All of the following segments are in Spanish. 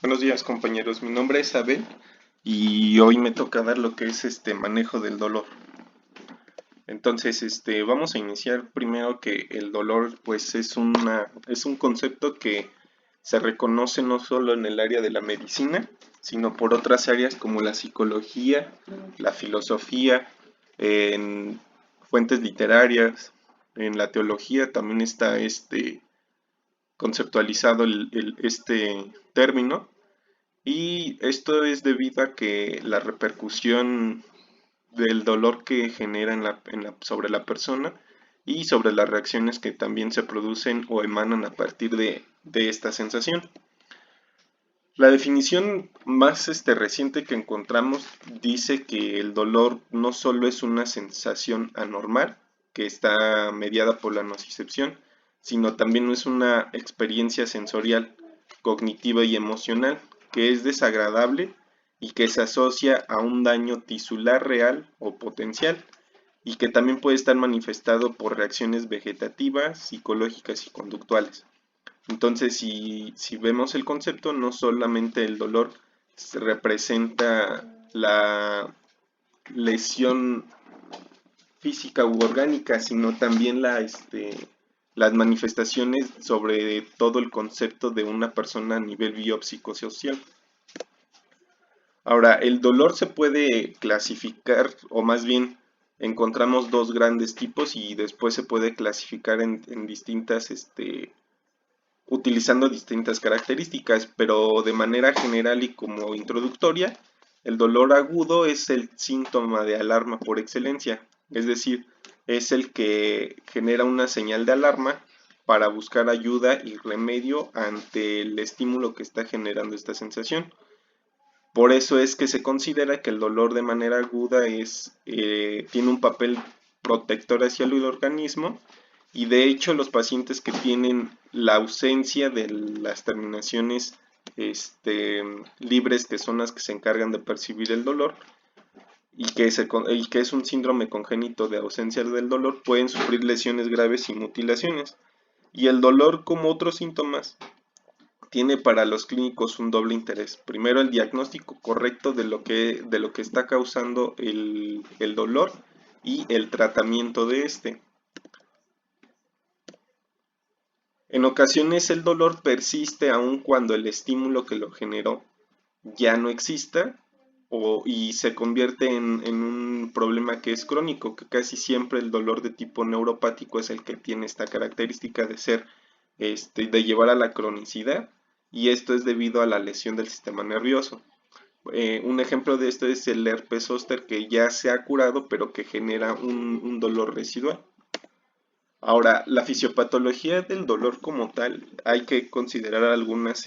Buenos días, compañeros. Mi nombre es Abel y hoy me toca dar lo que es este manejo del dolor. Entonces, vamos a iniciar primero que el dolor pues es un concepto que se reconoce no solo en el área de la medicina, sino por otras áreas como la psicología, la filosofía, en fuentes literarias, en la teología también está conceptualizado este término. Y esto es debido a que la repercusión del dolor que genera sobre la persona y sobre las reacciones que también se producen o emanan a partir de esta sensación. La definición más reciente que encontramos dice que el dolor no solo es una sensación anormal, que está mediada por la nocicepción, sino también es una experiencia sensorial, cognitiva y emocional, que es desagradable y que se asocia a un daño tisular real o potencial, y que también puede estar manifestado por reacciones vegetativas, psicológicas y conductuales. Entonces, si vemos el concepto, no solamente el dolor se representa la lesión física u orgánica, sino también las manifestaciones sobre todo el concepto de una persona a nivel biopsicosocial. Ahora, el dolor se puede clasificar, o más bien encontramos dos grandes tipos y después se puede clasificar en distintas utilizando distintas características, pero de manera general y como introductoria, el dolor agudo es el síntoma de alarma por excelencia, es decir, es el que genera una señal de alarma para buscar ayuda y remedio ante el estímulo que está generando esta sensación. Por eso es que se considera que el dolor de manera aguda tiene un papel protector hacia el organismo, y de hecho los pacientes que tienen la ausencia de las terminaciones este, libres, que son las que se encargan de percibir el dolor, y que es un síndrome congénito de ausencia del dolor, pueden sufrir lesiones graves y mutilaciones. Y el dolor, como otros síntomas, tiene para los clínicos un doble interés. Primero, el diagnóstico correcto de lo que está causando el dolor y el tratamiento de este. En ocasiones el dolor persiste aun cuando el estímulo que lo generó ya no exista, y se convierte en un problema que es crónico, que casi siempre el dolor de tipo neuropático es el que tiene esta característica de ser, de llevar a la cronicidad, y esto es debido a la lesión del sistema nervioso. Un ejemplo de esto es el herpes zóster, que ya se ha curado pero que genera un dolor residual. Ahora, la fisiopatología del dolor como tal, hay que considerar algunas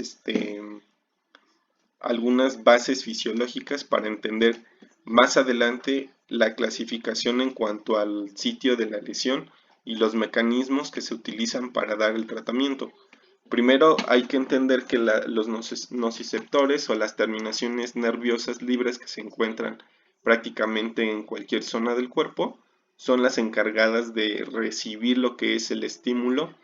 bases fisiológicas para entender más adelante la clasificación en cuanto al sitio de la lesión y los mecanismos que se utilizan para dar el tratamiento. Primero hay que entender que los nociceptores o las terminaciones nerviosas libres que se encuentran prácticamente en cualquier zona del cuerpo son las encargadas de recibir lo que es el estímulo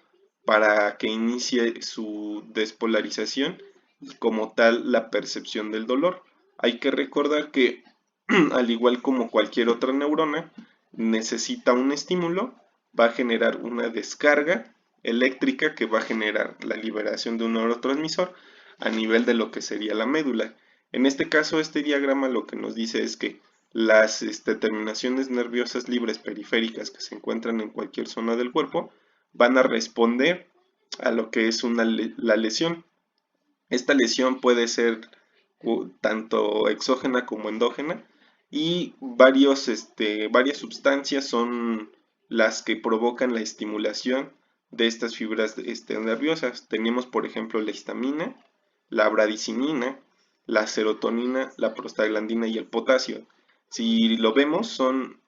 para que inicie su despolarización y como tal la percepción del dolor. Hay que recordar que al igual como cualquier otra neurona, necesita un estímulo, va a generar una descarga eléctrica que va a generar la liberación de un neurotransmisor a nivel de lo que sería la médula. En este caso, este diagrama lo que nos dice es que las terminaciones nerviosas libres periféricas que se encuentran en cualquier zona del cuerpo van a responder a lo que es la lesión. Esta lesión puede ser tanto exógena como endógena, y varias sustancias son las que provocan la estimulación de estas fibras nerviosas. Tenemos, por ejemplo, la histamina, la bradicinina, la serotonina, la prostaglandina y el potasio. Si lo vemos, son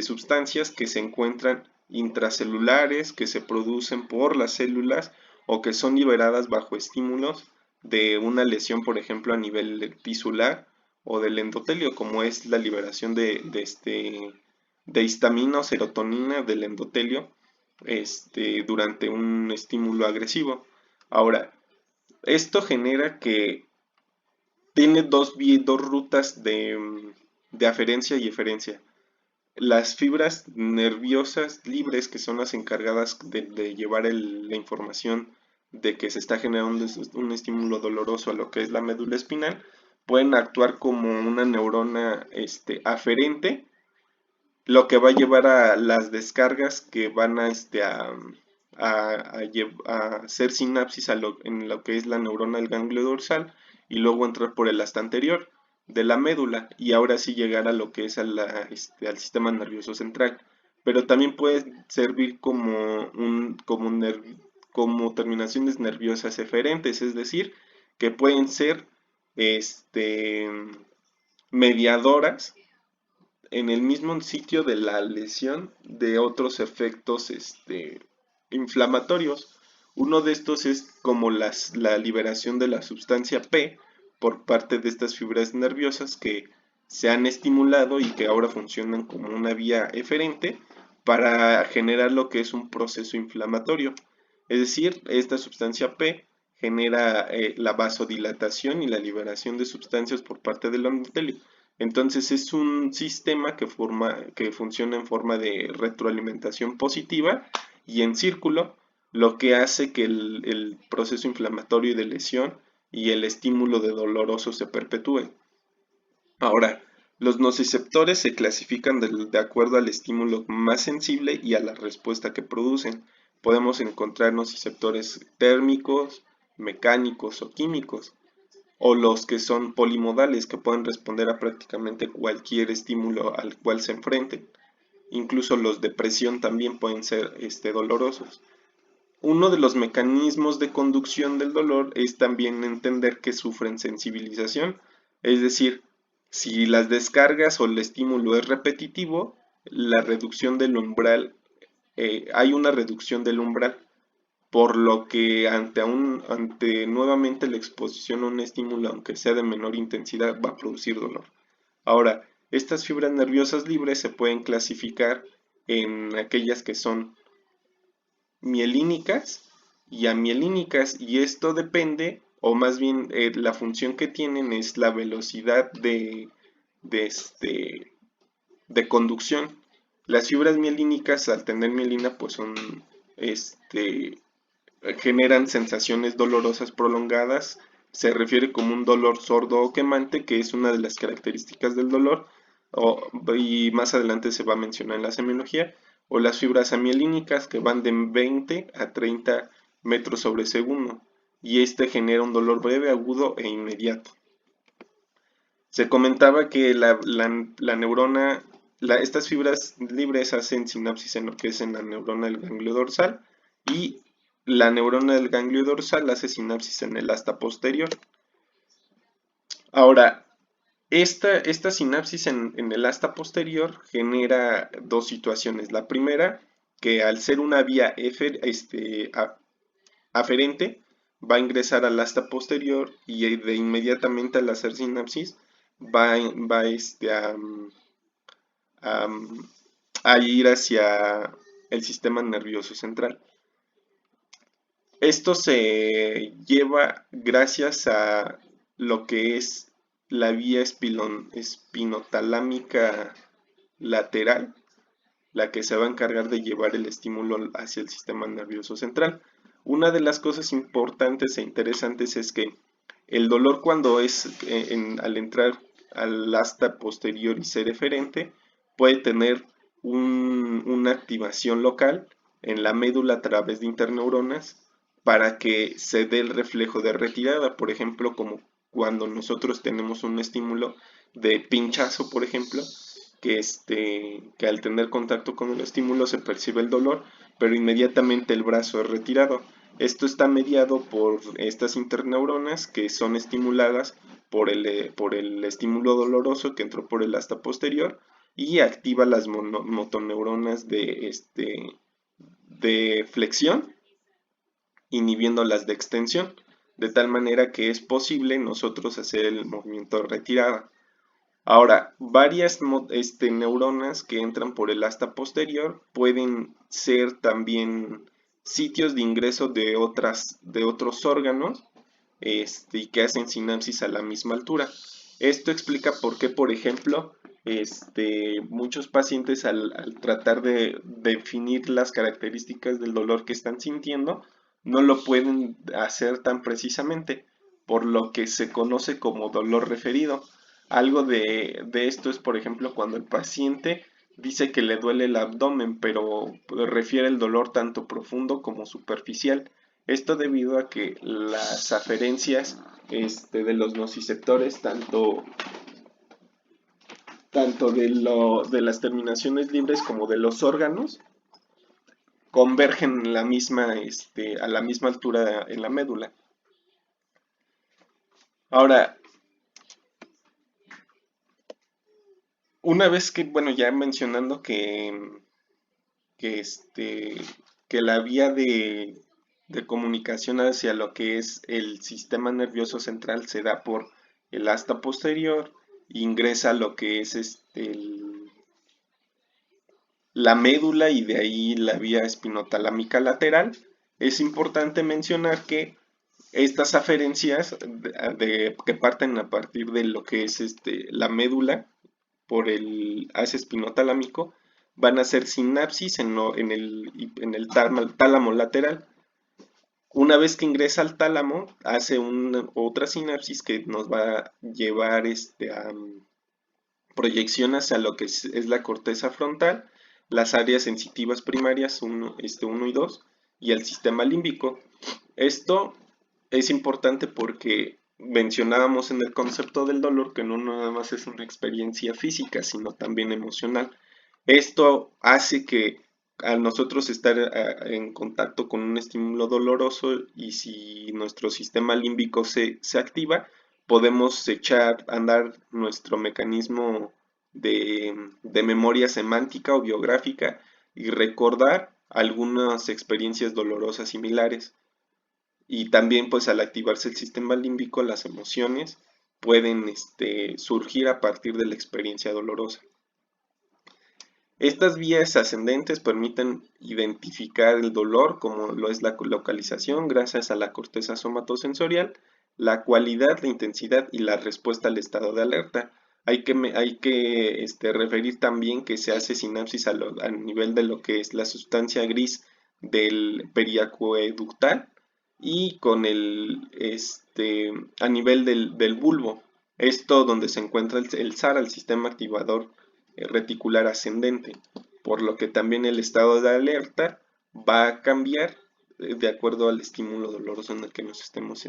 sustancias que se encuentran intracelulares, que se producen por las células o que son liberadas bajo estímulos de una lesión, por ejemplo, a nivel tisular o del endotelio, como es la liberación de histamina o serotonina del endotelio durante un estímulo agresivo. Ahora, esto genera que tiene dos rutas de aferencia y eferencia. Las fibras nerviosas libres, que son las encargadas de llevar la información de que se está generando un estímulo doloroso a lo que es la médula espinal, pueden actuar como una neurona aferente, lo que va a llevar a las descargas que van a hacer sinapsis en lo que es la neurona del ganglio dorsal y luego entrar por el asta anterior de la médula y ahora sí llegar a lo que es al sistema nervioso central. Pero también puede servir como terminaciones nerviosas eferentes, es decir, que pueden ser mediadoras en el mismo sitio de la lesión de otros efectos inflamatorios. Uno de estos es como la liberación de la sustancia P por parte de estas fibras nerviosas que se han estimulado y que ahora funcionan como una vía eferente para generar lo que es un proceso inflamatorio. Es decir, esta sustancia P genera la vasodilatación y la liberación de sustancias por parte del endotelio. Entonces es un sistema que funciona en forma de retroalimentación positiva y en círculo, lo que hace que el proceso inflamatorio y de lesión y el estímulo de doloroso se perpetúen. Ahora, los nociceptores se clasifican de acuerdo al estímulo más sensible y a la respuesta que producen. Podemos encontrar nociceptores térmicos, mecánicos o químicos, o los que son polimodales, que pueden responder a prácticamente cualquier estímulo al cual se enfrenten. Incluso los de presión también pueden ser dolorosos. Uno de los mecanismos de conducción del dolor es también entender que sufren sensibilización, es decir, si las descargas o el estímulo es repetitivo, la reducción del umbral, hay una reducción del umbral, por lo que ante nuevamente la exposición a un estímulo, aunque sea de menor intensidad, va a producir dolor. Ahora, estas fibras nerviosas libres se pueden clasificar en aquellas que son mielínicas y amielínicas, y esto depende, o más bien la función que tienen es la velocidad de, este, de conducción. Las fibras mielínicas, al tener mielina, pues son generan sensaciones dolorosas prolongadas. Se refiere como un dolor sordo o quemante, que es una de las características del dolor, y más adelante se va a mencionar en la semiología, o las fibras amielínicas, que van de 20 a 30 metros sobre segundo, y este genera un dolor breve, agudo e inmediato. Se comentaba que la neurona, estas fibras libres hacen sinapsis en lo que es en la neurona del ganglio dorsal, y la neurona del ganglio dorsal hace sinapsis en el asta posterior. Ahora, esta sinapsis en el asta posterior genera dos situaciones. La primera, que al ser una vía aferente, va a ingresar al asta posterior y de inmediatamente al hacer sinapsis va a, a ir hacia el sistema nervioso central. Esto se lleva gracias a lo que es la vía espinotalámica lateral, la que se va a encargar de llevar el estímulo hacia el sistema nervioso central. Una de las cosas importantes e interesantes es que el dolor, cuando es al entrar al asta posterior y ser eferente, puede tener una activación local en la médula a través de interneuronas para que se dé el reflejo de retirada, por ejemplo, como cuando nosotros tenemos un estímulo de pinchazo, por ejemplo, que al tener contacto con el estímulo se percibe el dolor, pero inmediatamente el brazo es retirado. Esto está mediado por estas interneuronas que son estimuladas por el estímulo doloroso que entró por el asta posterior y activa las motoneuronas de flexión, inhibiendo las de extensión, de tal manera que es posible nosotros hacer el movimiento de retirada. Ahora, varias neuronas que entran por el asta posterior pueden ser también sitios de ingreso de otros órganos, y que hacen sinapsis a la misma altura. Esto explica por qué, por ejemplo, muchos pacientes al tratar de definir las características del dolor que están sintiendo, no lo pueden hacer tan precisamente, por lo que se conoce como dolor referido. Algo de esto es, por ejemplo, cuando el paciente dice que le duele el abdomen, pero refiere el dolor tanto profundo como superficial. Esto debido a que las aferencias de los nociceptores, tanto de las terminaciones libres como de los órganos, convergen en a la misma altura en la médula. Ahora, una vez que, bueno, ya mencionando que, este, que la vía de comunicación hacia lo que es el sistema nervioso central se da por el asta posterior, ingresa a lo que es la médula y de ahí la vía espinotalámica lateral. Es importante mencionar que estas aferencias que parten a partir de lo que es la médula por el haz espinotalámico van a hacer sinapsis en el tálamo lateral. Una vez que ingresa al tálamo, hace otra sinapsis que nos va a llevar a proyección hacia lo que es la corteza frontal, las áreas sensitivas primarias 1 y 2 y el sistema límbico. Esto es importante porque mencionábamos en el concepto del dolor que no nada más es una experiencia física, sino también emocional. Esto hace que al nosotros estar en contacto con un estímulo doloroso y si nuestro sistema límbico se activa, podemos echar a andar nuestro mecanismo de memoria semántica o biográfica y recordar algunas experiencias dolorosas similares. Y también pues al activarse el sistema límbico, las emociones pueden surgir a partir de la experiencia dolorosa. Estas vías ascendentes permiten identificar el dolor, como lo es la localización, gracias a la corteza somatosensorial, la cualidad, la intensidad y la respuesta al estado de alerta. Hay que referir también que se hace sinapsis a nivel de lo que es la sustancia gris del periacueductal y con a nivel del bulbo. Esto donde se encuentra el SAR, el sistema activador reticular ascendente, por lo que también el estado de alerta va a cambiar de acuerdo al estímulo doloroso en el que nos estemos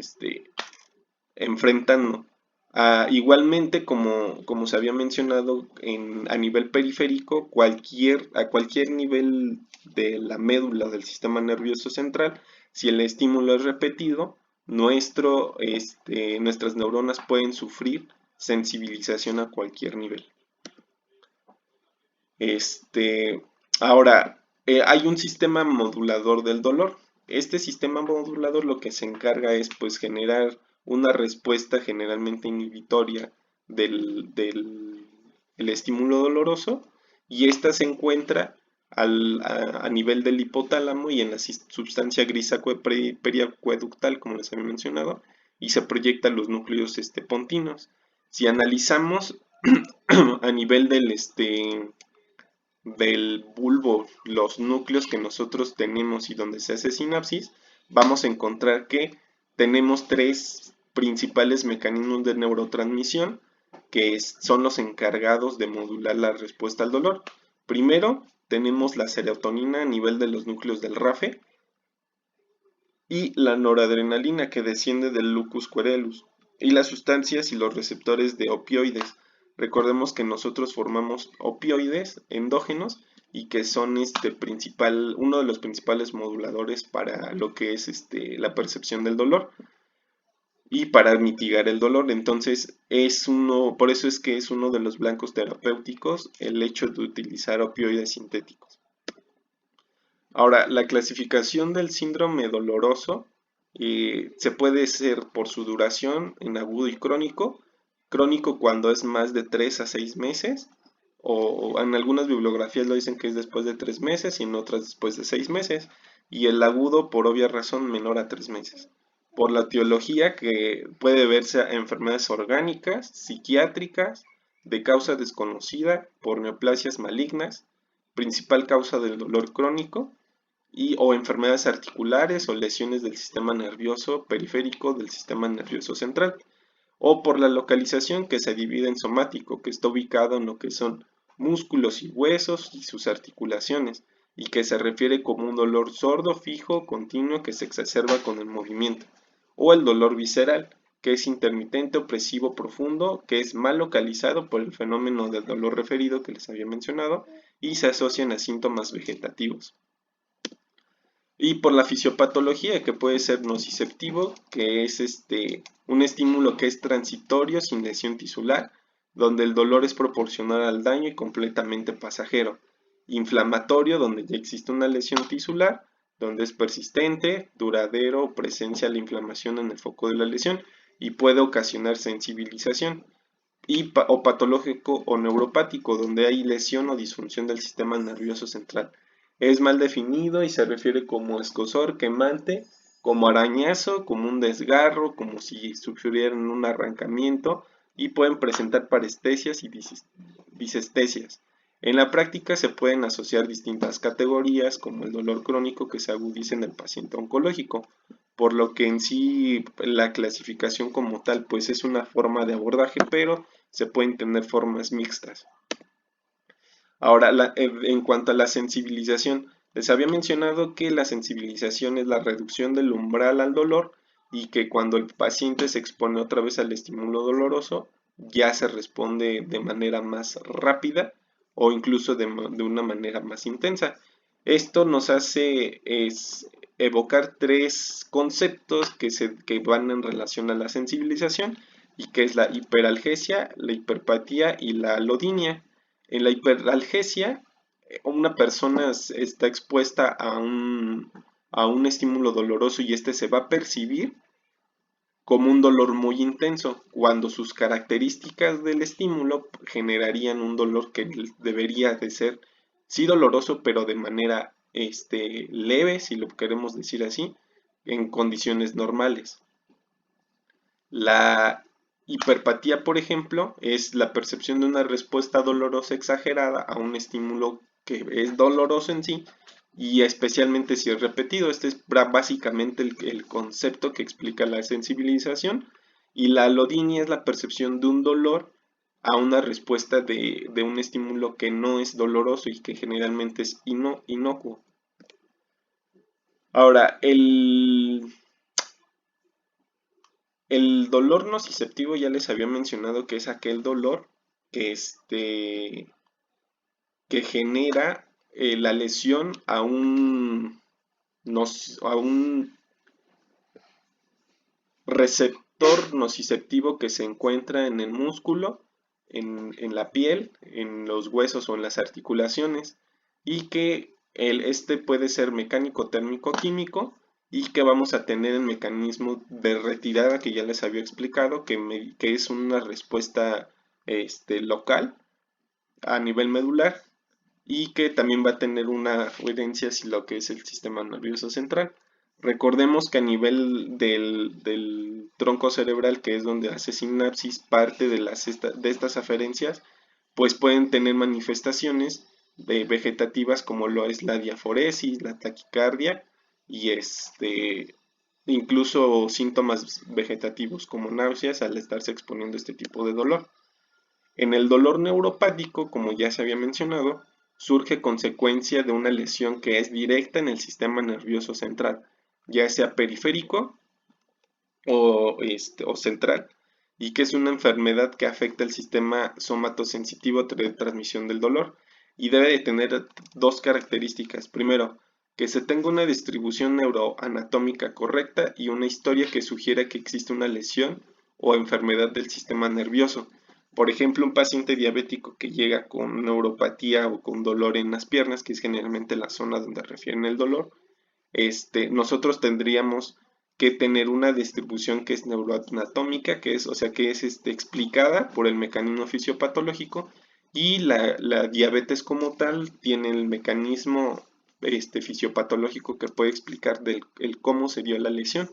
enfrentando. Igualmente, como se había mencionado, a nivel periférico, a cualquier nivel de la médula del sistema nervioso central, si el estímulo es repetido, nuestras neuronas pueden sufrir sensibilización a cualquier nivel. Ahora, hay un sistema modulador del dolor. Este sistema modulador lo que se encarga es pues generar una respuesta generalmente inhibitoria el estímulo doloroso y esta se encuentra a nivel del hipotálamo y en la sustancia gris periacueductal, como les había mencionado, y se proyecta a los núcleos pontinos. Si analizamos a nivel del bulbo, los núcleos que nosotros tenemos y donde se hace sinapsis, vamos a encontrar que tenemos tres principales mecanismos de neurotransmisión que son los encargados de modular la respuesta al dolor. Primero, tenemos la serotonina a nivel de los núcleos del RAFE y la noradrenalina que desciende del lucus coeruleus y las sustancias y los receptores de opioides. Recordemos que nosotros formamos opioides endógenos y que son uno de los principales moduladores para lo que es la percepción del dolor y para mitigar el dolor. Entonces por eso es que es uno de los blancos terapéuticos el hecho de utilizar opioides sintéticos. Ahora, la clasificación del síndrome doloroso se puede ser por su duración en agudo y crónico. Crónico cuando es más de 3 a 6 meses, o en algunas bibliografías lo dicen que es después de 3 meses y en otras después de 6 meses, y el agudo por obvia razón menor a 3 meses. por la etiología, que puede verse a enfermedades orgánicas, psiquiátricas, de causa desconocida, por neoplasias malignas, principal causa del dolor crónico, y o enfermedades articulares o lesiones del sistema nervioso periférico del sistema nervioso central, o por la localización, que se divide en somático, que está ubicado en lo que son músculos y huesos y sus articulaciones, y que se refiere como un dolor sordo, fijo, continuo, que se exacerba con el movimiento, o el dolor visceral, que es intermitente, opresivo, profundo, que es mal localizado por el fenómeno del dolor referido que les había mencionado, y se asocian a síntomas vegetativos. Y por la fisiopatología, que puede ser nociceptivo, que es un estímulo que es transitorio sin lesión tisular, donde el dolor es proporcional al daño y completamente pasajero. Inflamatorio, donde ya existe una lesión tisular, donde es persistente, duradero o presencia la inflamación en el foco de la lesión y puede ocasionar sensibilización. O patológico o neuropático, donde hay lesión o disfunción del sistema nervioso central. Es mal definido y se refiere como escozor, quemante, como arañazo, como un desgarro, como si sufrieran un arrancamiento, y pueden presentar parestesias y disestesias. En la práctica se pueden asociar distintas categorías, como el dolor crónico que se agudiza en el paciente oncológico, por lo que en sí la clasificación como tal pues es una forma de abordaje, pero se pueden tener formas mixtas. Ahora, en cuanto a la sensibilización, les había mencionado que la sensibilización es la reducción del umbral al dolor y que cuando el paciente se expone otra vez al estímulo doloroso, ya se responde de manera más rápida o incluso de una manera más intensa. Esto nos hace evocar tres conceptos que van en relación a la sensibilización y que es la hiperalgesia, la hiperpatía y la alodinia. En la hiperalgesia, una persona está expuesta a un estímulo doloroso y este se va a percibir como un dolor muy intenso, cuando sus características del estímulo generarían un dolor que debería de ser, sí doloroso, pero de manera leve, si lo queremos decir así, en condiciones normales. La hiperpatía, por ejemplo, es la percepción de una respuesta dolorosa exagerada a un estímulo que es doloroso en sí y especialmente si es repetido. Este es básicamente el concepto que explica la sensibilización, y la alodinia es la percepción de un dolor a una respuesta de un estímulo que no es doloroso y que generalmente es inocuo. Ahora, el dolor nociceptivo ya les había mencionado que es aquel dolor que, que genera la lesión a un receptor nociceptivo que se encuentra en el músculo, en la piel, en los huesos o en las articulaciones, y que este puede ser mecánico, térmico, químico, y que vamos a tener el mecanismo de retirada que ya les había explicado, que es una respuesta local a nivel medular y que también va a tener una herencia hacia lo que es el sistema nervioso central. Recordemos que a nivel del tronco cerebral, que es donde hace sinapsis, parte de estas aferencias, pues pueden tener manifestaciones vegetativas como lo es la diaforesis, la taquicardia y incluso síntomas vegetativos como náuseas al estarse exponiendo a este tipo de dolor. En el dolor neuropático, como ya se había mencionado, surge consecuencia de una lesión que es directa en el sistema nervioso central, ya sea periférico o central, y que es una enfermedad que afecta el sistema somatosensitivo de transmisión del dolor y debe de tener dos características. Primero, que se tenga una distribución neuroanatómica correcta y una historia que sugiera que existe una lesión o enfermedad del sistema nervioso. Por ejemplo, un paciente diabético que llega con neuropatía o con dolor en las piernas, que es generalmente la zona donde refieren el dolor, nosotros tendríamos que tener una distribución que es neuroanatómica, que es, o sea, que es explicada por el mecanismo fisiopatológico, y la diabetes como tal tiene el mecanismo fisiopatológico que puede explicar el cómo se dio la lesión.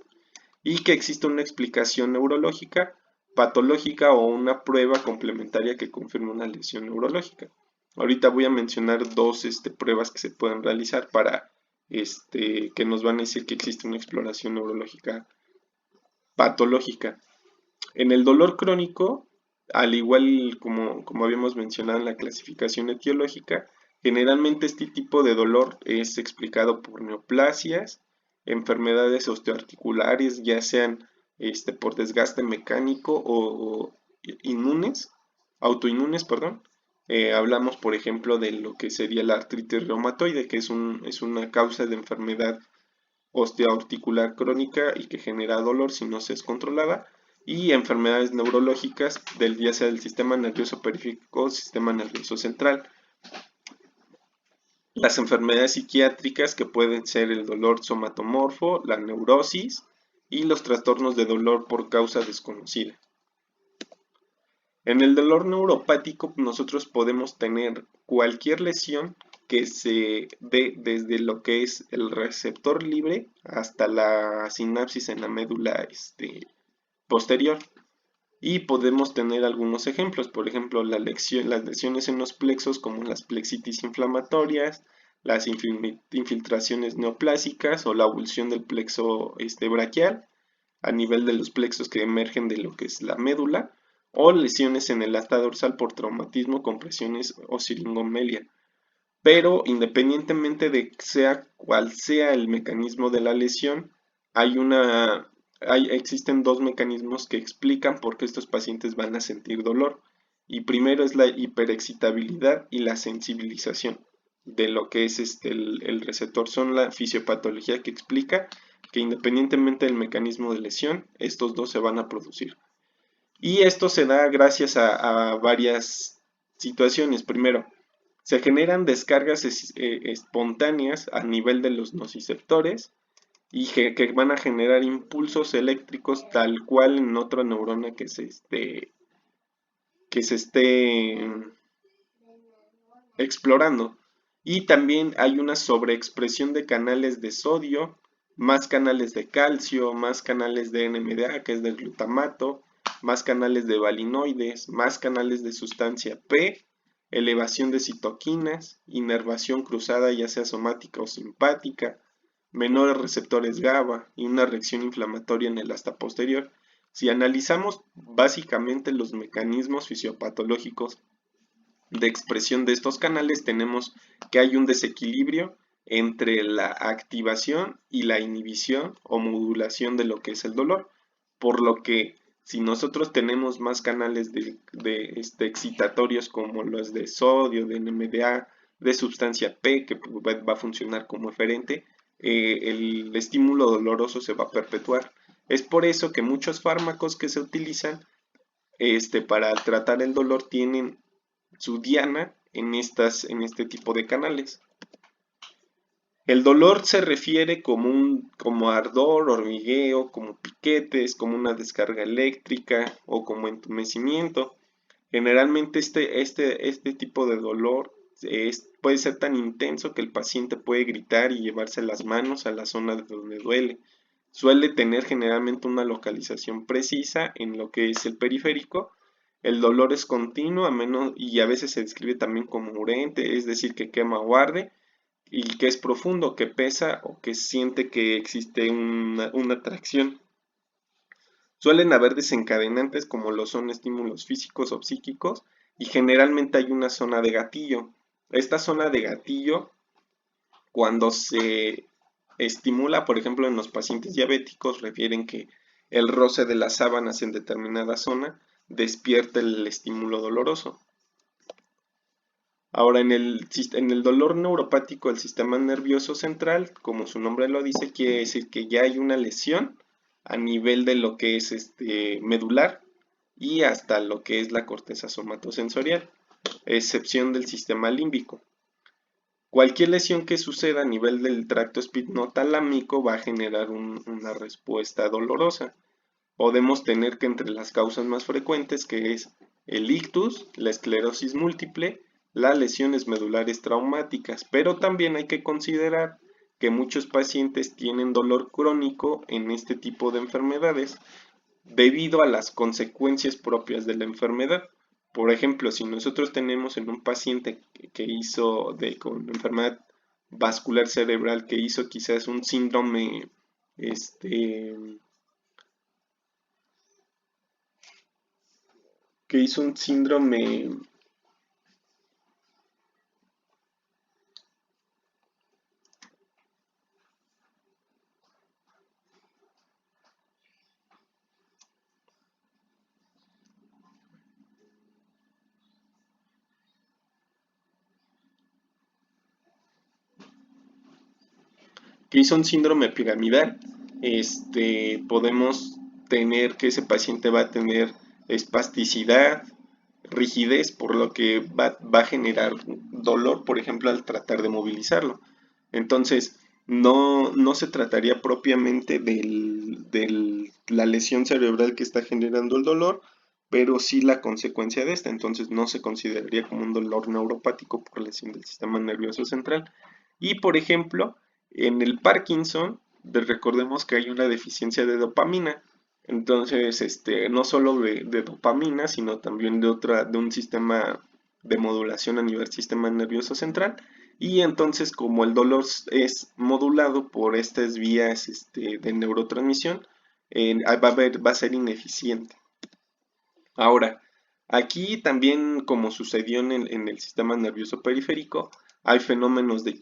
y que existe una explicación neurológica, patológica o una prueba complementaria que confirme una lesión neurológica. Ahorita voy a mencionar dos pruebas que se pueden realizar para que nos van a decir que existe una exploración neurológica patológica. En el dolor crónico, al igual como habíamos mencionado en la clasificación etiológica, generalmente este tipo de dolor es explicado por neoplasias, enfermedades osteoarticulares, ya sean por desgaste mecánico o inmunes, autoinmunes, perdón. Hablamos, por ejemplo, de lo que sería la artritis reumatoide, que es una causa de enfermedad osteoarticular crónica y que genera dolor si no se es controlada, y enfermedades neurológicas ya sea del sistema nervioso periférico o sistema nervioso central. Las enfermedades psiquiátricas que pueden ser el dolor somatomorfo, la neurosis y los trastornos de dolor por causa desconocida. En el dolor neuropático nosotros podemos tener cualquier lesión que se dé desde lo que es el receptor libre hasta la sinapsis en la médula posterior. Y podemos tener algunos ejemplos, por ejemplo, las lesiones en los plexos como las plexitis inflamatorias, las infiltraciones neoplásicas o la avulsión del plexo braquial a nivel de los plexos que emergen de lo que es la médula, o lesiones en el asta dorsal por traumatismo, compresiones o siringomelia. Pero independientemente de sea cual sea el mecanismo de la lesión, existen dos mecanismos que explican por qué estos pacientes van a sentir dolor. Y primero es la hiperexcitabilidad y la sensibilización de lo que es el receptor. Son la fisiopatología que explica que independientemente del mecanismo de lesión, estos dos se van a producir. Y esto se da gracias a varias situaciones. Primero, se generan descargas espontáneas a nivel de los nociceptores y que van a generar impulsos eléctricos tal cual en otra neurona que se esté explorando. Y también hay una sobreexpresión de canales de sodio, más canales de calcio, más canales de NMDA, que es del glutamato, más canales de valinoides, más canales de sustancia P, elevación de citoquinas, inervación cruzada ya sea somática o simpática, menores receptores GABA y una reacción inflamatoria en el asta posterior. Si analizamos básicamente los mecanismos fisiopatológicos de expresión de estos canales, tenemos que hay un desequilibrio entre la activación y la inhibición o modulación de lo que es el dolor, por lo que si nosotros tenemos más canales de excitatorios como los de sodio, de NMDA, de sustancia P, que va a funcionar como eferente, el estímulo doloroso se va a perpetuar. Es por eso que muchos fármacos que se utilizan para tratar el dolor tienen su diana en este tipo de canales. El dolor se refiere como ardor, hormigueo, como piquetes, como una descarga eléctrica o como entumecimiento. Generalmente este tipo de dolor puede ser tan intenso que el paciente puede gritar y llevarse las manos a la zona de donde duele. Suele tener generalmente una localización precisa en lo que es el periférico. El dolor es continuo y a veces se describe también como urente, es decir, que quema o arde, y que es profundo, que pesa o que siente que existe una atracción. Suelen haber desencadenantes como lo son estímulos físicos o psíquicos y generalmente hay una zona de gatillo. Esta zona de gatillo, cuando se estimula, por ejemplo, en los pacientes diabéticos, refieren que el roce de las sábanas en determinada zona despierta el estímulo doloroso. Ahora, en el dolor neuropático del sistema nervioso central, como su nombre lo dice, quiere decir que ya hay una lesión a nivel de lo que es medular y hasta lo que es la corteza somatosensorial, excepción del sistema límbico. Cualquier lesión que suceda a nivel del tracto espinotalámico va a generar una respuesta dolorosa. Podemos tener que entre las causas más frecuentes, que es el ictus, la esclerosis múltiple, las lesiones medulares traumáticas, pero también hay que considerar que muchos pacientes tienen dolor crónico en este tipo de enfermedades debido a las consecuencias propias de la enfermedad. Por ejemplo, si nosotros tenemos en un paciente que hizo con enfermedad vascular cerebral, que hizo quizás un síndrome, que hizo un síndrome piramidal, podemos tener que ese paciente va a tener espasticidad, rigidez, por lo que va a generar dolor, por ejemplo, al tratar de movilizarlo. Entonces, no se trataría propiamente de la lesión cerebral que está generando el dolor, pero sí la consecuencia de esta. Entonces, no se consideraría como un dolor neuropático por lesión del sistema nervioso central. Y, por ejemplo, en el Parkinson, recordemos que hay una deficiencia de dopamina. Entonces, no solo de dopamina, sino también de un sistema de modulación a nivel sistema nervioso central. Y entonces, como el dolor es modulado por estas vías de neurotransmisión, va a ser ineficiente. Ahora, aquí también, como sucedió en el sistema nervioso periférico, hay fenómenos de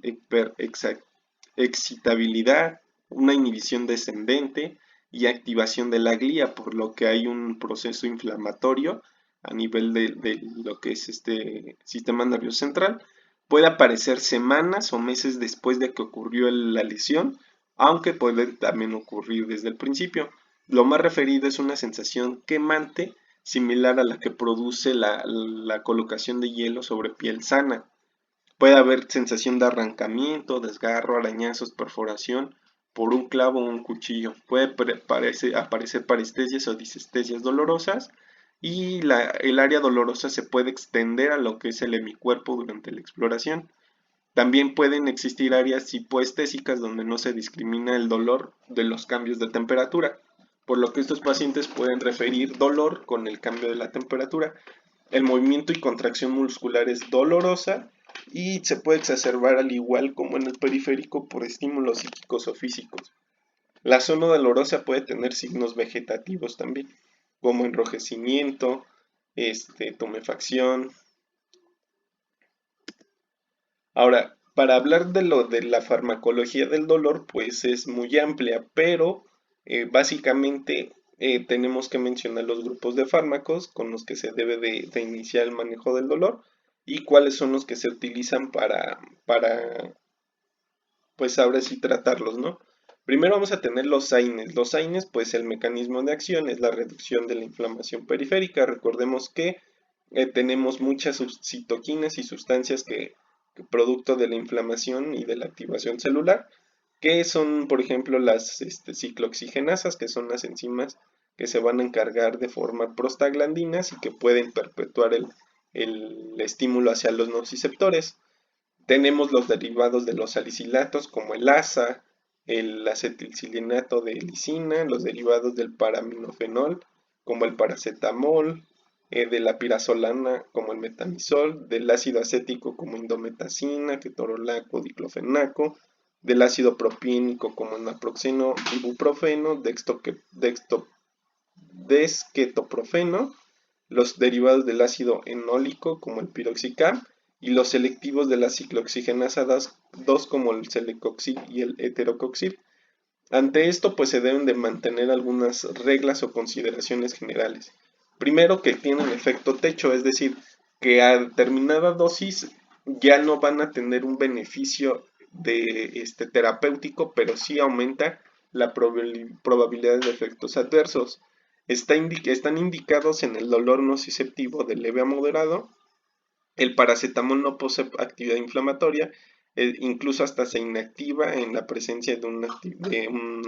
hiperexcitabilidad, una inhibición descendente y activación de la glía, por lo que hay un proceso inflamatorio a nivel de lo que es este sistema nervioso central. Puede aparecer semanas o meses después de que ocurrió la lesión, aunque puede también ocurrir desde el principio. Lo más referido es una sensación quemante similar a la que produce la colocación de hielo sobre piel sana. Puede haber sensación de arrancamiento, desgarro, arañazos, perforación por un clavo o un cuchillo. Puede aparecer parestesias o disestesias dolorosas y el área dolorosa se puede extender a lo que es el hemicuerpo durante la exploración. También pueden existir áreas hipoestésicas donde no se discrimina el dolor de los cambios de temperatura, por lo que estos pacientes pueden referir dolor con el cambio de la temperatura. El movimiento y contracción muscular es dolorosa y se puede exacerbar al igual como en el periférico por estímulos psíquicos o físicos. La zona dolorosa puede tener signos vegetativos también, como enrojecimiento, tumefacción. Ahora, para hablar de la farmacología del dolor, pues es muy amplia, pero básicamente tenemos que mencionar los grupos de fármacos con los que se debe de iniciar el manejo del dolor y cuáles son los que se utilizan pues ahora sí tratarlos, ¿no? Primero vamos a tener los AINES. Los AINES, pues el mecanismo de acción es la reducción de la inflamación periférica. Recordemos que tenemos muchas citoquinas y sustancias producto de la inflamación y de la activación celular, que son, por ejemplo, las ciclooxigenasas, que son las enzimas que se van a encargar de formar prostaglandinas y que pueden perpetuar el estímulo hacia los nociceptores. Tenemos los derivados de los salicilatos como el ASA, el acetilcilinato de lisina, los derivados del paraminofenol como el paracetamol, de la pirazolana como el metamizol, del ácido acético como indometacina, ketorolaco, diclofenaco, del ácido propiónico como el naproxeno, ibuprofeno, desquetoprofeno, los derivados del ácido enólico como el piroxicam y los selectivos de la ciclooxigenasa 2 como el celecoxib y el heterocoxib. Ante esto, pues se deben de mantener algunas reglas o consideraciones generales. Primero, que tienen efecto techo, es decir, que a determinada dosis ya no van a tener un beneficio terapéutico, pero sí aumenta la probabilidad de efectos adversos. Están indicados en el dolor nociceptivo de leve a moderado. El paracetamol no posee actividad inflamatoria, incluso hasta se inactiva en la presencia de un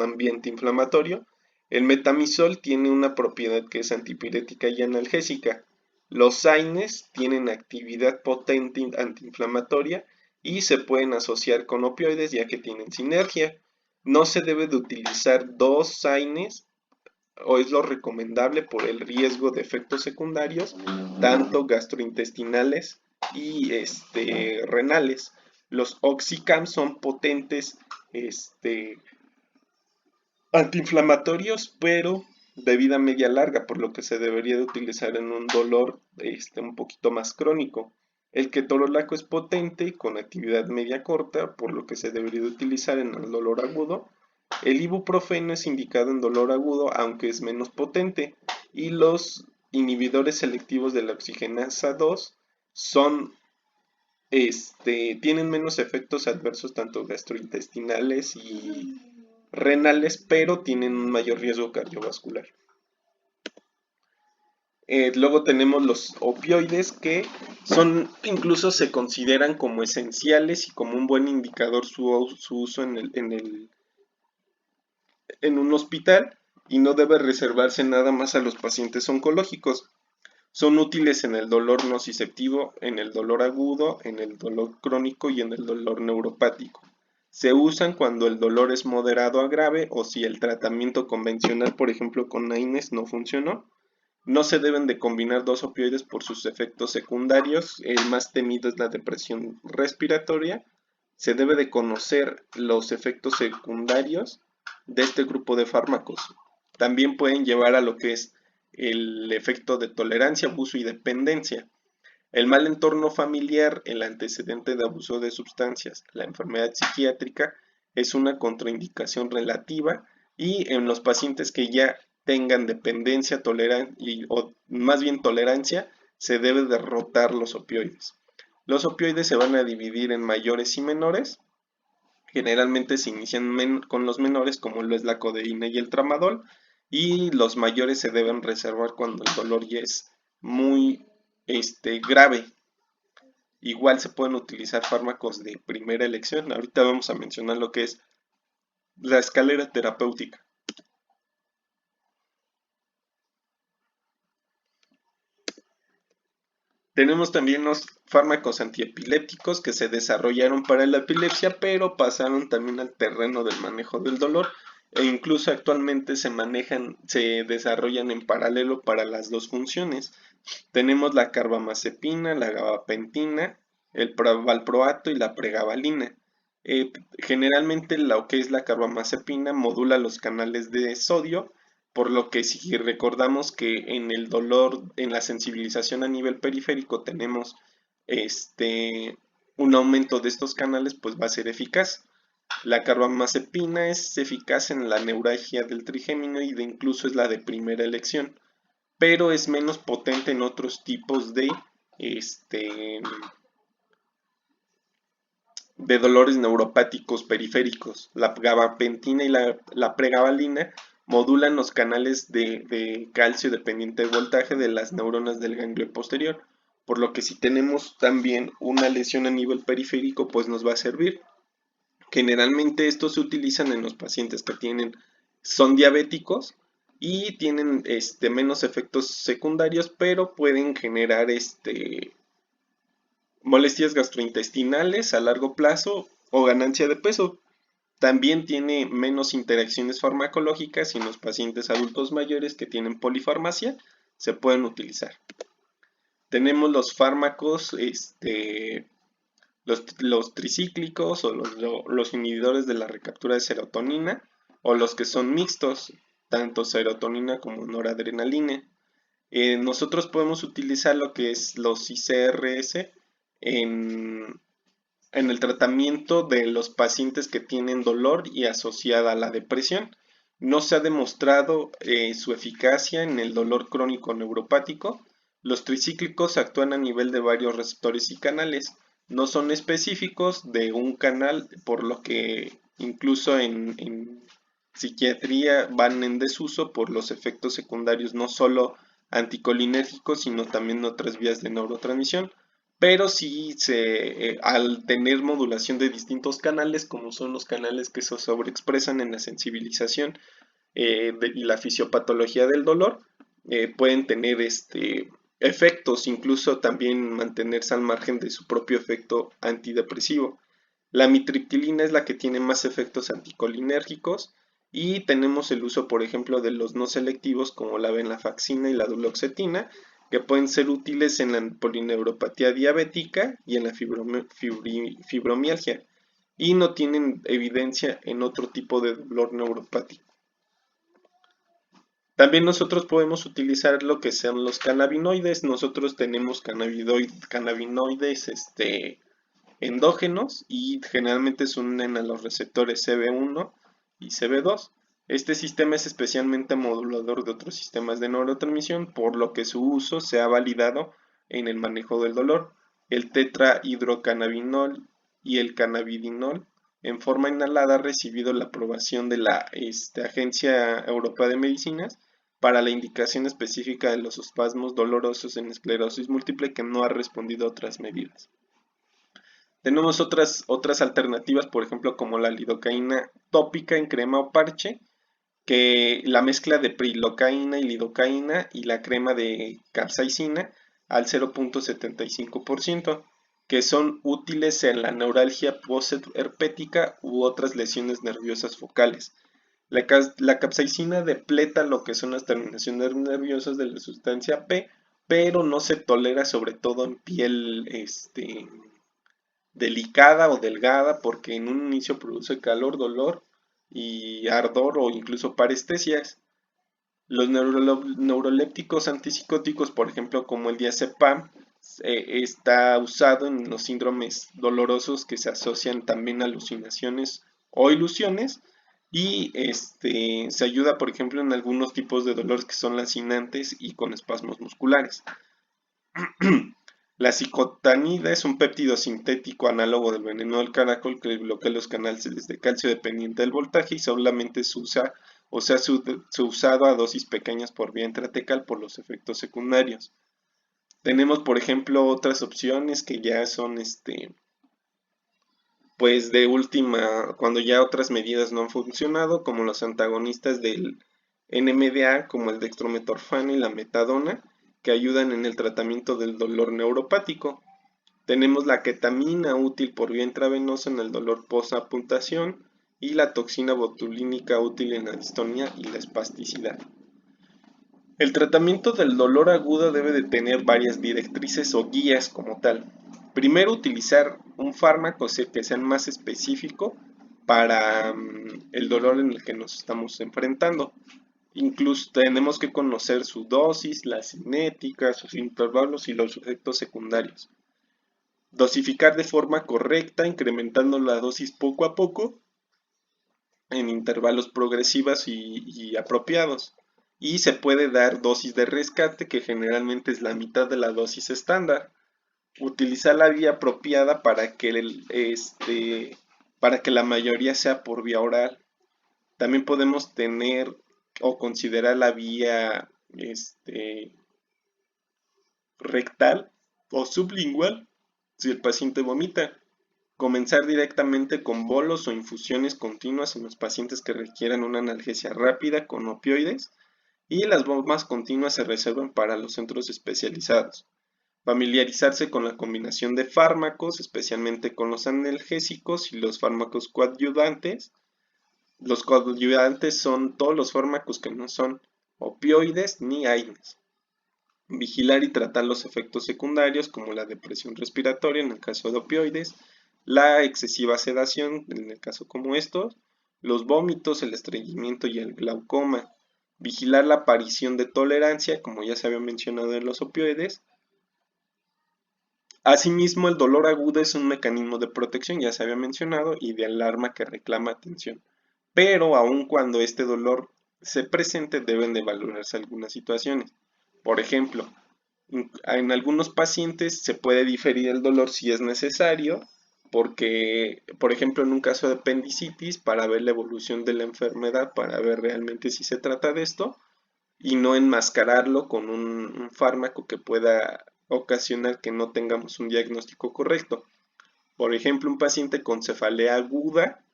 ambiente inflamatorio. El metamizol tiene una propiedad que es antipirética y analgésica. Los AINES tienen actividad potente antiinflamatoria y se pueden asociar con opioides ya que tienen sinergia. No se debe de utilizar dos AINES, o es lo recomendable por el riesgo de efectos secundarios, tanto gastrointestinales y renales. Los Oxycam son potentes antiinflamatorios, pero de vida media larga, por lo que se debería de utilizar en un dolor un poquito más crónico. El ketorolaco es potente y con actividad media corta, por lo que se debería de utilizar en el dolor agudo. El ibuprofeno es indicado en dolor agudo, aunque es menos potente, y los inhibidores selectivos de la oxigenasa 2 son tienen menos efectos adversos tanto gastrointestinales y renales, pero tienen un mayor riesgo cardiovascular. Luego tenemos los opioides, que incluso se consideran como esenciales y como un buen indicador su uso en un hospital, y no debe reservarse nada más a los pacientes oncológicos. Son útiles en el dolor nociceptivo, en el dolor agudo, en el dolor crónico y en el dolor neuropático. Se usan cuando el dolor es moderado a grave o si el tratamiento convencional, por ejemplo con AINES, no funcionó. No se deben de combinar dos opioides por sus efectos secundarios. El más temido es la depresión respiratoria. Se debe de conocer los efectos secundarios de este grupo de fármacos. También pueden llevar a lo que es el efecto de tolerancia, abuso y dependencia. El mal entorno familiar, el antecedente de abuso de sustancias, la enfermedad psiquiátrica es una contraindicación relativa, y en los pacientes que ya tengan dependencia, o más bien tolerancia, se debe de rotar los opioides. Los opioides se van a dividir en mayores y menores. Generalmente se inician con los menores, como lo es la codeína y el tramadol, y los mayores se deben reservar cuando el dolor ya es muy grave. Igual se pueden utilizar fármacos de primera elección. Ahorita vamos a mencionar lo que es la escalera terapéutica. Tenemos también los fármacos antiepilépticos que se desarrollaron para la epilepsia, pero pasaron también al terreno del manejo del dolor, e incluso actualmente se desarrollan en paralelo para las dos funciones. Tenemos la carbamazepina, la gabapentina, el valproato y la pregabalina. Generalmente lo que es la carbamazepina modula los canales de sodio, por lo que si recordamos que en el dolor, en la sensibilización a nivel periférico tenemos un aumento de estos canales, pues va a ser eficaz. La carbamazepina es eficaz en la neuralgia del trigémino y incluso es la de primera elección, pero es menos potente en otros tipos de dolores neuropáticos periféricos. La gabapentina y la pregabalina modulan los canales de calcio dependiente de voltaje de las neuronas del ganglio posterior, por lo que si tenemos también una lesión a nivel periférico, pues nos va a servir. Generalmente estos se utilizan en los pacientes que son diabéticos y tienen menos efectos secundarios, pero pueden generar molestias gastrointestinales a largo plazo o ganancia de peso. También tiene menos interacciones farmacológicas, y en los pacientes adultos mayores que tienen polifarmacia se pueden utilizar. Tenemos los fármacos, los tricíclicos o los inhibidores de la recaptura de serotonina, o los que son mixtos, tanto serotonina como noradrenalina. Nosotros podemos utilizar lo que es los ICRS en el tratamiento de los pacientes que tienen dolor y asociada a la depresión. No se ha demostrado su eficacia en el dolor crónico neuropático. Los tricíclicos actúan a nivel de varios receptores y canales. No son específicos de un canal, por lo que incluso en psiquiatría van en desuso por los efectos secundarios, no solo anticolinérgicos, sino también otras vías de neurotransmisión. Pero sí, al tener modulación de distintos canales, como son los canales que se sobreexpresan en la sensibilización y la fisiopatología del dolor, pueden tener efectos, incluso también mantenerse al margen de su propio efecto antidepresivo. La amitriptilina es la que tiene más efectos anticolinérgicos y tenemos el uso, por ejemplo, de los no selectivos como la venlafaxina y la duloxetina, que pueden ser útiles en la polineuropatía diabética y en la fibromialgia, y no tienen evidencia en otro tipo de dolor neuropático. También nosotros podemos utilizar lo que sean los cannabinoides. Nosotros tenemos cannabinoides endógenos y generalmente se unen a los receptores CB1 y CB2. Este sistema es especialmente modulador de otros sistemas de neurotransmisión, por lo que su uso se ha validado en el manejo del dolor. El tetrahidrocannabinol y el cannabidinol en forma inhalada ha recibido la aprobación de la Agencia Europea de Medicinas para la indicación específica de los espasmos dolorosos en esclerosis múltiple, que no ha respondido a otras medidas. Tenemos otras alternativas, por ejemplo, como la lidocaína tópica en crema o parche, que la mezcla de prilocaína y lidocaína y la crema de capsaicina al 0.75%, que son útiles en la neuralgia postherpética u otras lesiones nerviosas focales. La capsaicina depleta lo que son las terminaciones nerviosas de la sustancia P, pero no se tolera sobre todo en piel delicada o delgada, porque en un inicio produce calor, dolor y ardor o incluso parestesias. Los neurolépticos antipsicóticos, por ejemplo, como el diazepam, está usado en los síndromes dolorosos que se asocian también a alucinaciones o ilusiones, y se ayuda, por ejemplo, en algunos tipos de dolores que son lacinantes y con espasmos musculares. La cicotanida es un péptido sintético análogo del veneno del caracol que bloquea los canales de calcio dependiente del voltaje y solamente se usa o se ha usado a dosis pequeñas por vía intratecal por los efectos secundarios. Tenemos, por ejemplo, otras opciones que ya son pues de última, cuando ya otras medidas no han funcionado, como los antagonistas del NMDA, como el dextrometorfano y la metadona, que ayudan en el tratamiento del dolor neuropático. Tenemos la ketamina, útil por vía intravenosa en el dolor post-amputación, y la toxina botulínica, útil en la distonía y la espasticidad. El tratamiento del dolor agudo debe de tener varias directrices o guías como tal. Primero, utilizar un fármaco que sea más específico para el dolor en el que nos estamos enfrentando. Incluso tenemos que conocer su dosis, la cinética, sus intervalos y los efectos secundarios. Dosificar de forma correcta, incrementando la dosis poco a poco en intervalos progresivos y apropiados. Y se puede dar dosis de rescate, que generalmente es la mitad de la dosis estándar. Utilizar la vía apropiada para que la mayoría sea por vía oral. También podemos tener o considerar la vía rectal o sublingual si el paciente vomita. Comenzar directamente con bolos o infusiones continuas en los pacientes que requieran una analgesia rápida con opioides, y las bombas continuas se reservan para los centros especializados. Familiarizarse con la combinación de fármacos, especialmente con los analgésicos y los fármacos coadyuvantes. Los coadyuvantes son todos los fármacos que no son opioides ni AINES. Vigilar y tratar los efectos secundarios como la depresión respiratoria en el caso de opioides, la excesiva sedación en el caso como estos, los vómitos, el estreñimiento y el glaucoma. Vigilar la aparición de tolerancia, como ya se había mencionado en los opioides. Asimismo, el dolor agudo es un mecanismo de protección, ya se había mencionado, y de alarma que reclama atención. Pero aun cuando este dolor se presente, deben de valorarse algunas situaciones. Por ejemplo, en algunos pacientes se puede diferir el dolor si es necesario, porque, por ejemplo, en un caso de apendicitis, para ver la evolución de la enfermedad, para ver realmente si se trata de esto, y no enmascararlo con un fármaco que pueda ocasionar que no tengamos un diagnóstico correcto. Por ejemplo, un paciente con cefalea aguda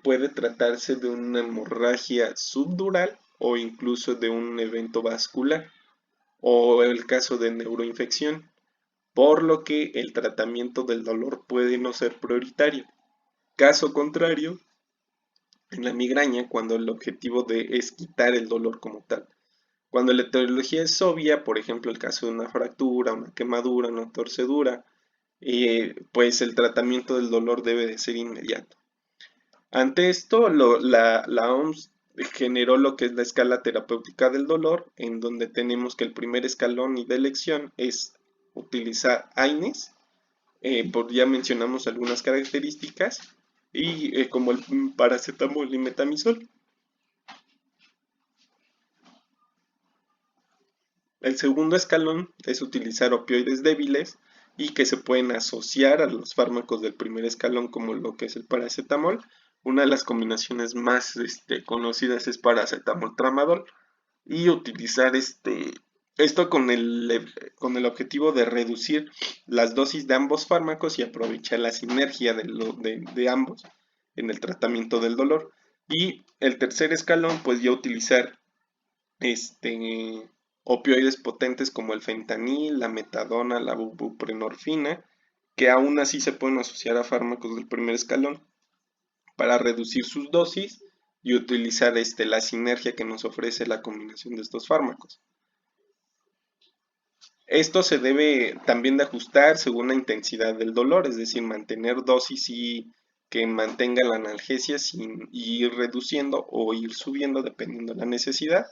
puede tratarse de una hemorragia subdural o incluso de un evento vascular. o el caso de neuroinfección, por lo que el tratamiento del dolor puede no ser prioritario. Caso contrario, en la migraña, cuando el objetivo es quitar el dolor como tal. Cuando la etiología es obvia, por ejemplo el caso de una fractura, una quemadura, una torcedura, pues el tratamiento del dolor debe de ser inmediato. Ante esto, la OMS generó lo que es la escala terapéutica del dolor, en donde tenemos que el primer escalón y de elección es utilizar AINES, por ya mencionamos algunas características, y como el paracetamol y metamizol. El segundo escalón es utilizar opioides débiles y que se pueden asociar a los fármacos del primer escalón, como lo que es el paracetamol. Una de las combinaciones más conocidas es paracetamol-tramadol, y utilizar esto con el objetivo de reducir las dosis de ambos fármacos y aprovechar la sinergia de ambos en el tratamiento del dolor. Y el tercer escalón, pues ya utilizar opioides potentes como el fentanil, la metadona, la buprenorfina, que aún así se pueden asociar a fármacos del primer escalón para reducir sus dosis y utilizar la sinergia que nos ofrece la combinación de estos fármacos. Esto se debe también de ajustar según la intensidad del dolor, es decir, mantener dosis y que mantenga la analgesia sin ir reduciendo o ir subiendo dependiendo de la necesidad.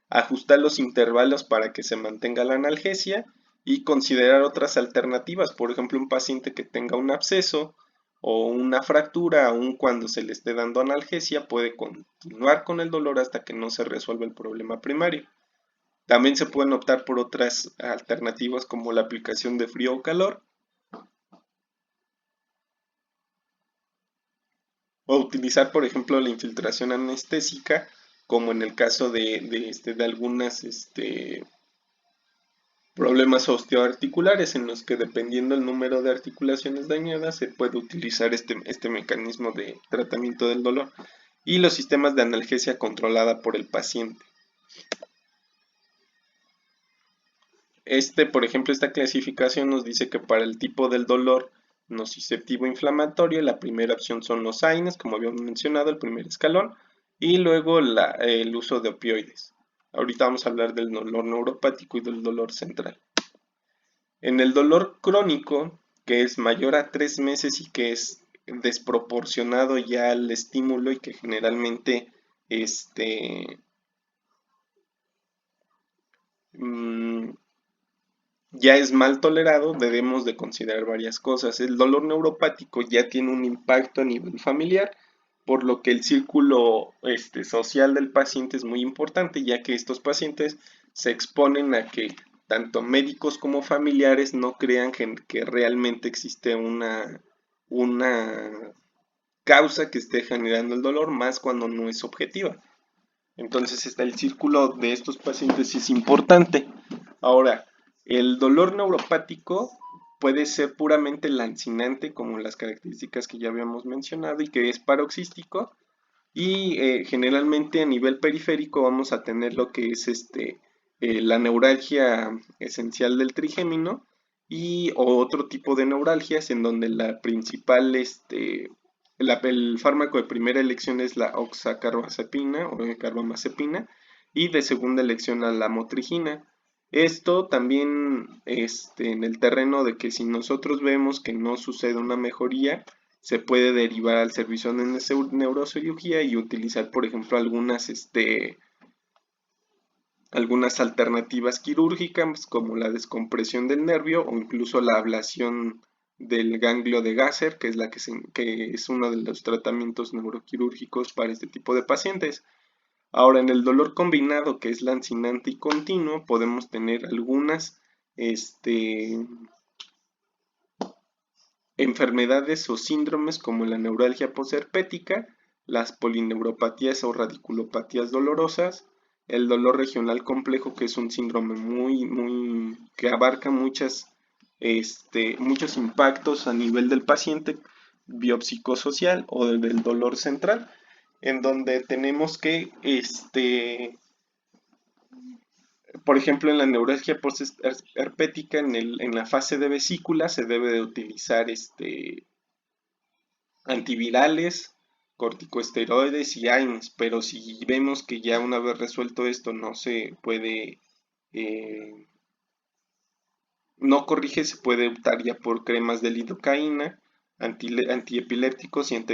Ajustar los intervalos para que se mantenga la analgesia y considerar otras alternativas, por ejemplo, un paciente que tenga un absceso o una fractura, aun cuando se le esté dando analgesia, puede continuar con el dolor hasta que no se resuelva el problema primario. También se pueden optar por otras alternativas como la aplicación de frío o calor, o utilizar, por ejemplo, la infiltración anestésica, como en el caso de algunas problemas osteoarticulares, en los que dependiendo del número de articulaciones dañadas se puede utilizar este mecanismo de tratamiento del dolor, y los sistemas de analgesia controlada por el paciente. Por ejemplo, esta clasificación nos dice que para el tipo del dolor nociceptivo inflamatorio, la primera opción son los AINES, como habíamos mencionado, el primer escalón, y luego el uso de opioides. Ahorita vamos a hablar del dolor neuropático y del dolor central. En el dolor crónico, que es mayor a 3 meses y que es desproporcionado ya al estímulo y que generalmente mm, ya es mal tolerado, debemos de considerar varias cosas. El dolor neuropático ya tiene un impacto a nivel familiar, por lo que el círculo social del paciente es muy importante, ya que estos pacientes se exponen a que tanto médicos como familiares no crean que realmente existe una causa que esté generando el dolor, más cuando no es objetiva. Entonces el círculo de estos pacientes es importante. Ahora, el dolor neuropático puede ser puramente lancinante, como las características que ya habíamos mencionado, y que es paroxístico. Y generalmente a nivel periférico vamos a tener lo que es la neuralgia esencial del trigémino y otro tipo de neuralgias en donde la principal el fármaco de primera elección es la oxacarbazepina o carbamazepina, y de segunda elección la lamotrigina. Esto también en el terreno de que si nosotros vemos que no sucede una mejoría, se puede derivar al servicio de neurocirugía y utilizar, por ejemplo, algunas alternativas quirúrgicas como la descompresión del nervio o incluso la ablación del ganglio de Gasser, que es uno de los tratamientos neuroquirúrgicos para este tipo de pacientes. Ahora, en el dolor combinado, que es lancinante y continuo, podemos tener algunas enfermedades o síndromes como la neuralgia posherpética, las polineuropatías o radiculopatías dolorosas, el dolor regional complejo, que es un síndrome que abarca muchos impactos a nivel del paciente, biopsicosocial o del dolor central, en donde tenemos que Por ejemplo, en la neuralgia postherpética, en la fase de vesícula, se debe de utilizar antivirales, corticosteroides y AINES, pero si vemos que ya una vez resuelto esto no se puede, eh, no corrige, se puede optar ya por cremas de lidocaína, antiepilépticos y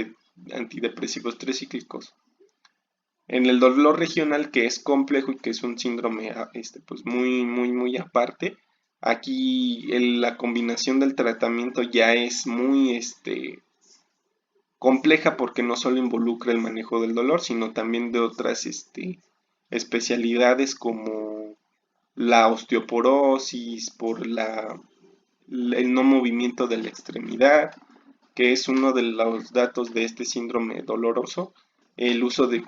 antidepresivos tricíclicos. En el dolor regional, que es complejo y que es un síndrome pues muy aparte, aquí la combinación del tratamiento ya es muy compleja porque no solo involucra el manejo del dolor, sino también de otras especialidades como la osteoporosis, por el no movimiento de la extremidad, que es uno de los datos de este síndrome doloroso, el uso de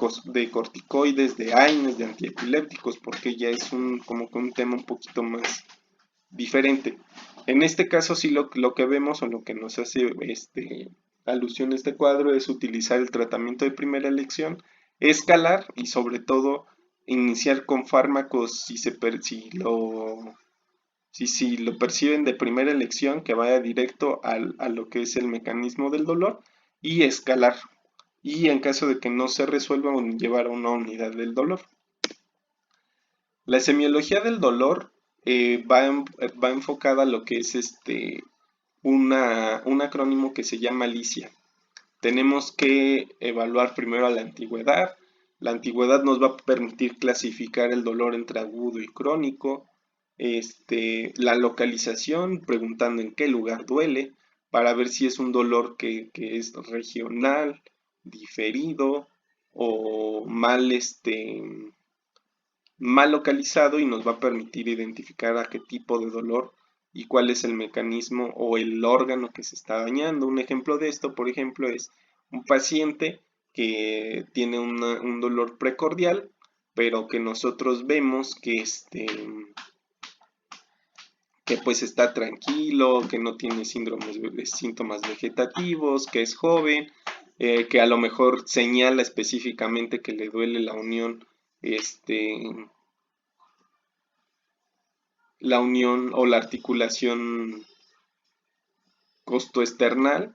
corticoides, de AINES, de antiepilépticos, porque ya es como que un tema un poquito más diferente. En este caso sí lo que vemos o lo que nos hace alusión a este cuadro es utilizar el tratamiento de primera elección, escalar y sobre todo iniciar con fármacos si lo perciben de primera elección, que vaya directo a lo que es el mecanismo del dolor y escalar. Y en caso de que no se resuelva, llevar a una unidad del dolor. La semiología del dolor va enfocada a lo que es un acrónimo que se llama LICIA. Tenemos que evaluar primero la antigüedad. La antigüedad nos va a permitir clasificar el dolor entre agudo y crónico. La localización, preguntando en qué lugar duele, para ver si es un dolor que es regional, diferido o mal localizado, y nos va a permitir identificar a qué tipo de dolor y cuál es el mecanismo o el órgano que se está dañando. Un ejemplo de esto, por ejemplo, es un paciente que tiene un dolor precordial, pero que nosotros vemos que pues está tranquilo, que no tiene síntomas vegetativos, que es joven, que a lo mejor señala específicamente que le duele la unión o la articulación costoesternal,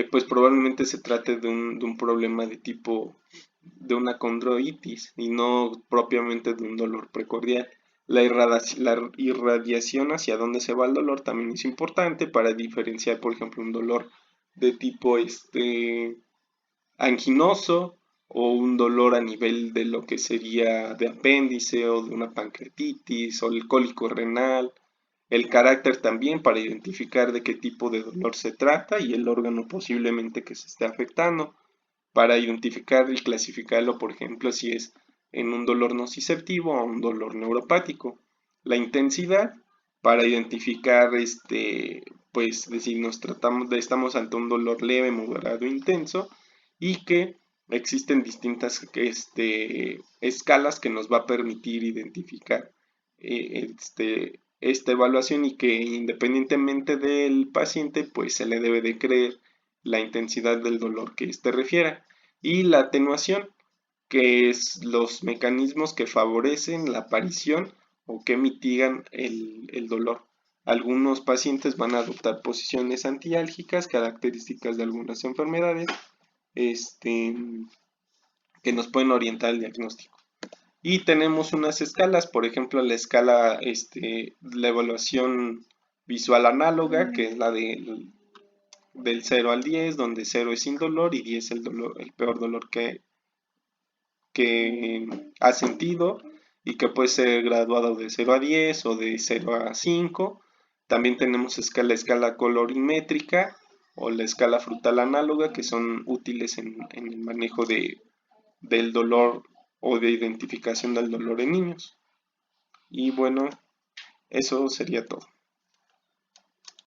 pues probablemente se trate de un problema de una condroitis y no propiamente de un dolor precordial. La irradiación hacia dónde se va el dolor también es importante para diferenciar, por ejemplo, un dolor de tipo anginoso o un dolor a nivel de lo que sería de apéndice o de una pancreatitis o el cólico renal, el carácter también para identificar de qué tipo de dolor se trata y el órgano posiblemente que se esté afectando, para identificar y clasificarlo, por ejemplo, si es en un dolor nociceptivo o un dolor neuropático. La intensidad para identificar pues decir estamos ante un dolor leve, moderado, intenso, y que existen distintas escalas que nos va a permitir identificar esta evaluación, y que independientemente del paciente pues se le debe de creer la intensidad del dolor que éste refiera. Y la atenuación, que es los mecanismos que favorecen la aparición o que mitigan el dolor. Algunos pacientes van a adoptar posiciones antiálgicas, características de algunas enfermedades, que nos pueden orientar al diagnóstico. Y tenemos unas escalas, por ejemplo, la escala, la evaluación visual análoga, que es la del 0 al 10, donde 0 es indolor y 10 el peor dolor que ha sentido, y que puede ser graduado de 0 a 10 o de 0 a 5. También tenemos escala colorimétrica o la escala frutal análoga, que son útiles en el manejo del dolor o de identificación del dolor en niños. Y bueno, eso sería todo.